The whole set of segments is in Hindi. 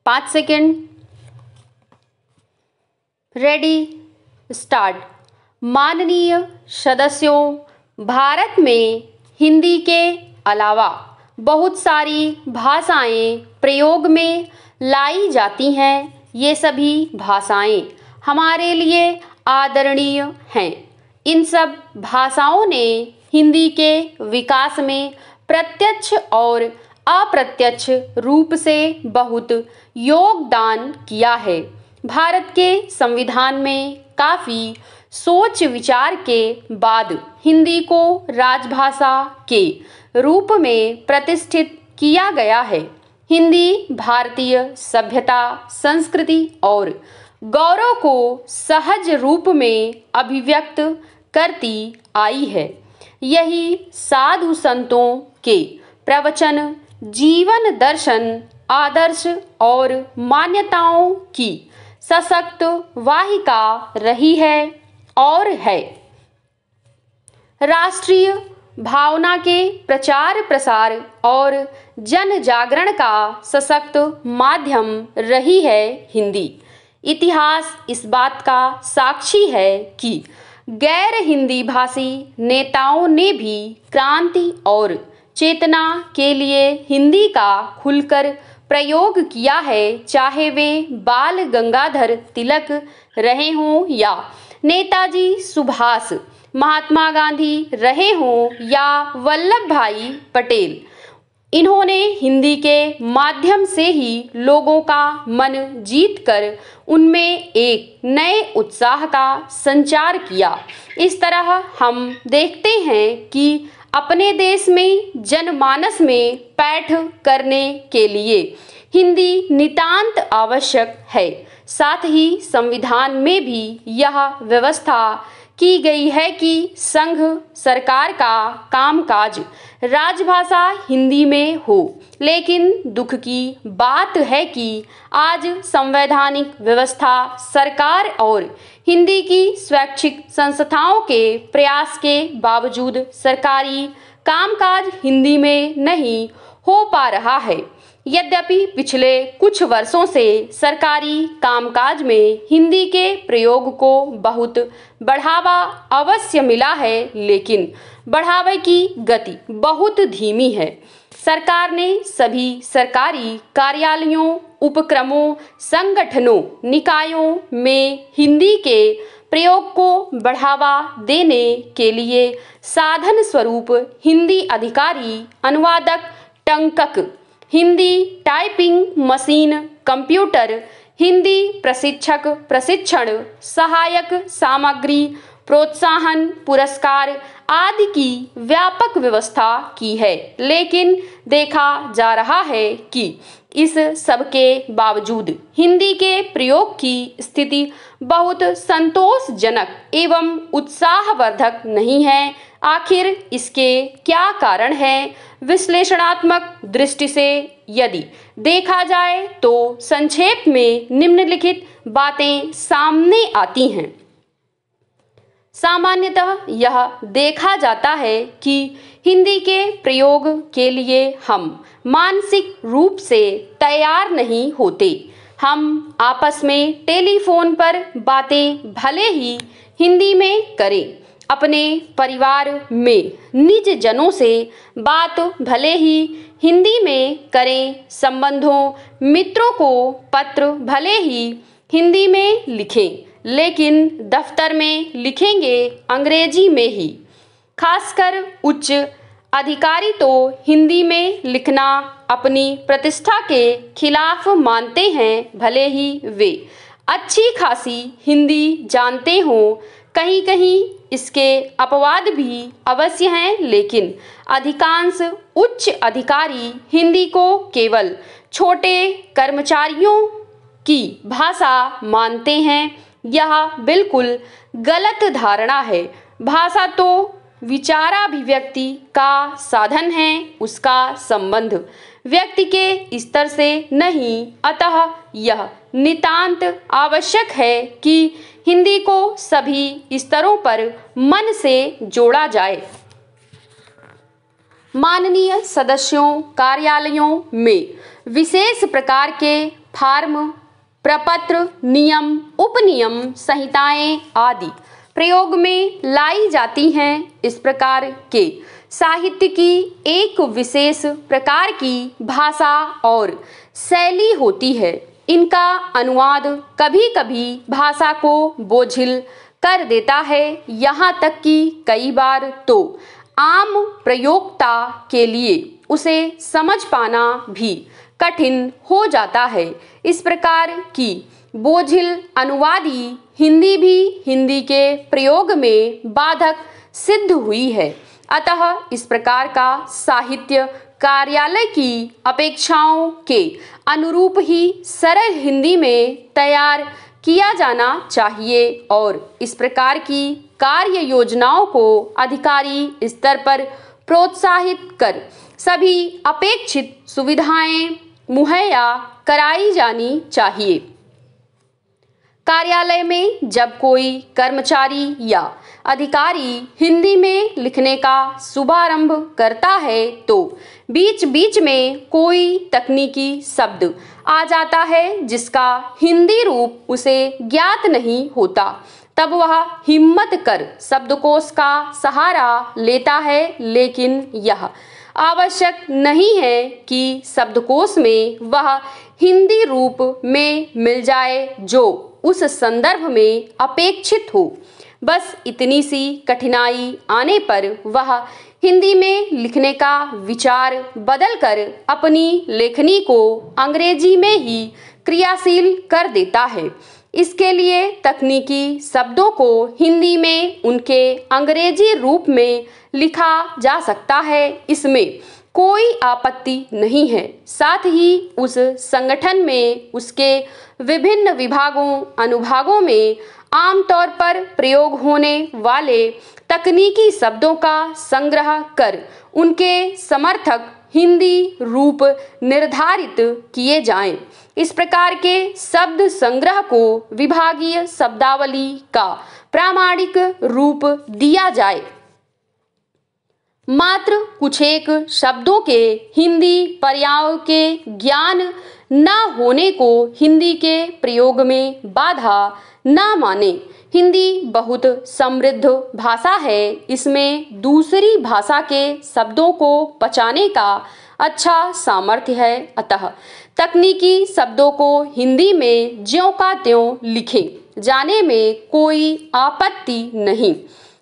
5 सेकेंड। Ready, start. माननीय सदस्यों, भारत में हिंदी के अलावा बहुत सारी भाषाएं प्रयोग में लाई जाती हैं। ये सभी भाषाएं हमारे लिए आदरणीय हैं। इन सब भाषाओं ने हिंदी के विकास में प्रत्यक्ष और अप्रत्यक्ष रूप से बहुत योगदान किया है। भारत के संविधान में काफ़ी सोच विचार के बाद हिंदी को राजभाषा के रूप में प्रतिष्ठित किया गया है। हिंदी भारतीय सभ्यता, संस्कृति और गौरव को सहज रूप में अभिव्यक्त करती आई है। यही साधु संतों के प्रवचन, जीवन दर्शन, आदर्श और मान्यताओं की सशक्त वाहिका रही है और है। राष्ट्रीय भावना के प्रचार प्रसार और जन जागरण का सशक्त माध्यम रही है हिंदी। इतिहास इस बात का साक्षी है कि गैर हिंदी भाषी नेताओं ने भी क्रांति और चेतना के लिए हिंदी का खुलकर प्रयोग किया है, चाहे वे बाल गंगाधर तिलक रहे हों या नेताजी सुभाष, महात्मा गांधी रहे हों या वल्लभ भाई पटेल। इन्होंने हिंदी के माध्यम से ही लोगों का मन जीतकर उनमें एक नए उत्साह का संचार किया। इस तरह हम देखते हैं कि अपने देश में जनमानस में पैठ करने के लिए हिंदी नितांत आवश्यक है। साथ ही संविधान में भी यह व्यवस्था की गई है कि संघ सरकार का कामकाज राजभाषा हिंदी में हो। लेकिन दुख की बात है कि आज संवैधानिक व्यवस्था, सरकार और हिंदी की स्वैच्छिक संस्थाओं के प्रयास के बावजूद सरकारी कामकाज हिंदी में नहीं हो पा रहा है। यद्यपि पिछले कुछ वर्षों से सरकारी कामकाज में हिंदी के प्रयोग को बहुत बढ़ावा अवश्य मिला है, लेकिन बढ़ावे की गति बहुत धीमी है। सरकार ने सभी सरकारी कार्यालयों, उपक्रमों, संगठनों, निकायों में हिंदी के प्रयोग को बढ़ावा देने के लिए साधन स्वरूप हिंदी अधिकारी, अनुवादक, टंकक, Hindi typing machine, computer, Hindi प्रशिक्षक, प्रशिक्षण, सहायक सामग्री, प्रोत्साहन, पुरस्कार आदि की व्यापक व्यवस्था की है। लेकिन देखा जा रहा है कि इस सब के बावजूद हिंदी के प्रयोग की स्थिति बहुत संतोषजनक एवं उत्साहवर्धक नहीं है। आखिर इसके क्या कारण है? विश्लेषणात्मक दृष्टि से यदि देखा जाए तो संक्षेप में निम्नलिखित बातें सामने आती हैं। सामान्यतः यह देखा जाता है कि हिंदी के प्रयोग के लिए हम मानसिक रूप से तैयार नहीं होते। हम आपस में टेलीफोन पर बातें भले ही हिंदी में करें, अपने परिवार में निज जनों से बात भले ही हिंदी में करें, संबंधों मित्रों को पत्र भले ही हिंदी में लिखें, लेकिन दफ्तर में लिखेंगे अंग्रेजी में ही। खासकर उच्च अधिकारी तो हिंदी में लिखना अपनी प्रतिष्ठा के खिलाफ मानते हैं, भले ही वे अच्छी खासी हिंदी जानते हों। कहीं कहीं इसके अपवाद भी अवश्य हैं, लेकिन अधिकांश उच्च अधिकारी हिंदी को केवल छोटे कर्मचारियों की भाषा मानते हैं। यह बिल्कुल गलत धारणा है। भाषा तो विचाराभिव्यक्ति का साधन है, उसका संबंध व्यक्ति के स्तर से नहीं। अतः यह नितांत आवश्यक है कि हिंदी को सभी स्तरों पर मन से जोड़ा जाए। माननीय सदस्यों, कार्यालयों में विशेष प्रकार के फार्म, प्रपत्र, नियम, उपनियम, संहिताएं आदि प्रयोग में लाई जाती हैं। इस प्रकार के साहित्य की एक विशेष प्रकार की भाषा और शैली होती है। इनका अनुवाद कभी कभी भाषा को बोझिल कर देता है, यहाँ तक कि कई बार तो आम प्रयोक्ता के लिए उसे समझ पाना भी कठिन हो जाता है। इस प्रकार की बोझिल अनुवादी हिंदी भी हिंदी के प्रयोग में बाधक सिद्ध हुई है। अतः इस प्रकार का साहित्य कार्यालय की अपेक्षाओं के अनुरूप ही सरल हिंदी में तैयार किया जाना चाहिए और इस प्रकार की कार्य योजनाओं को अधिकारी स्तर पर प्रोत्साहित कर सभी अपेक्षित सुविधाएं मुहैया कराई जानी चाहिए। कार्यालय में जब कोई कर्मचारी या अधिकारी हिंदी में लिखने का शुभारंभ करता है तो बीच बीच में कोई तकनीकी शब्द आ जाता है जिसका हिंदी रूप उसे ज्ञात नहीं होता। तब वह हिम्मत कर शब्दकोश का सहारा लेता है, लेकिन यह आवश्यक नहीं है कि शब्दकोश में वह हिंदी रूप में मिल जाए जो उस संदर्भ में अपेक्षित हो। बस इतनी सी कठिनाई आने पर वह हिंदी में लिखने का विचार बदलकर अपनी लेखनी को अंग्रेजी में ही क्रियाशील कर देता है। इसके लिए तकनीकी शब्दों को हिंदी में उनके अंग्रेजी रूप में लिखा जा सकता है, इसमें कोई आपत्ति नहीं है। साथ ही उस संगठन में उसके विभिन्न विभागों अनुभागों में आमतौर पर प्रयोग होने वाले तकनीकी शब्दों का संग्रह कर उनके समर्थक हिंदी रूप निर्धारित किए जाएं। इस प्रकार के शब्द संग्रह को विभागीय शब्दावली का प्रामाणिक रूप दिया जाए। मात्र कुछ एक शब्दों के हिंदी पर्यायों के ज्ञान न होने को हिंदी के प्रयोग में बाधा न माने। हिंदी बहुत समृद्ध भाषा है, इसमें दूसरी भाषा के शब्दों को पचाने का अच्छा सामर्थ्य है। अतः तकनीकी शब्दों को हिंदी में ज्यों का त्यों लिखे जाने में कोई आपत्ति नहीं।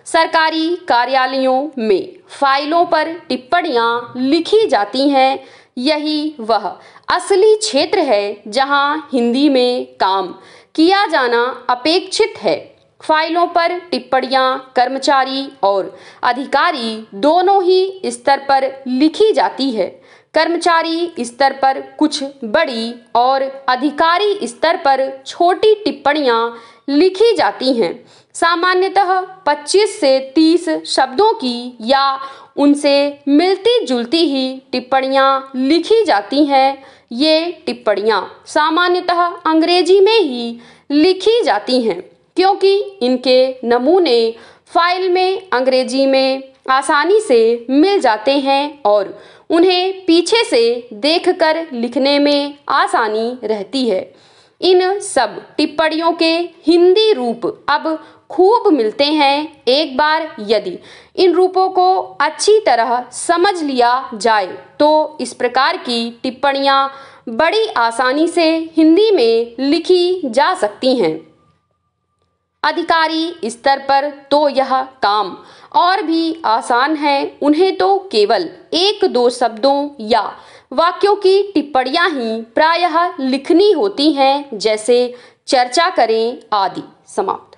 सरकारी कार्यालयों में फाइलों पर टिप्पणियां लिखी जाती हैं, यही वह असली क्षेत्र है जहां हिंदी में काम किया जाना अपेक्षित है। फाइलों पर टिप्पणियां कर्मचारी और अधिकारी दोनों ही स्तर पर लिखी जाती है। कर्मचारी स्तर पर कुछ बड़ी और अधिकारी स्तर पर छोटी टिप्पणियां लिखी जाती हैं। सामान्यतः 25 से 30 शब्दों की या उनसे मिलती जुलती ही टिप्पणियां लिखी जाती हैं। ये टिप्पणियां सामान्यतः अंग्रेजी में ही लिखी जाती हैं, क्योंकि इनके नमूने फाइल में अंग्रेजी में आसानी से मिल जाते हैं और उन्हें पीछे से देखकर लिखने में आसानी रहती है। इन सब टिप्पणियों के हिंदी रूप अब खूब मिलते हैं। एक बार यदि इन रूपों को अच्छी तरह समझ लिया जाए तो इस प्रकार की टिप्पणियां बड़ी आसानी से हिंदी में लिखी जा सकती हैं। अधिकारी स्तर पर तो यह काम और भी आसान है। उन्हें तो केवल 1-2 शब्दों या वाक्यों की टिप्पणियां ही प्रायः लिखनी होती हैं, जैसे चर्चा करें आदि। समाप्त।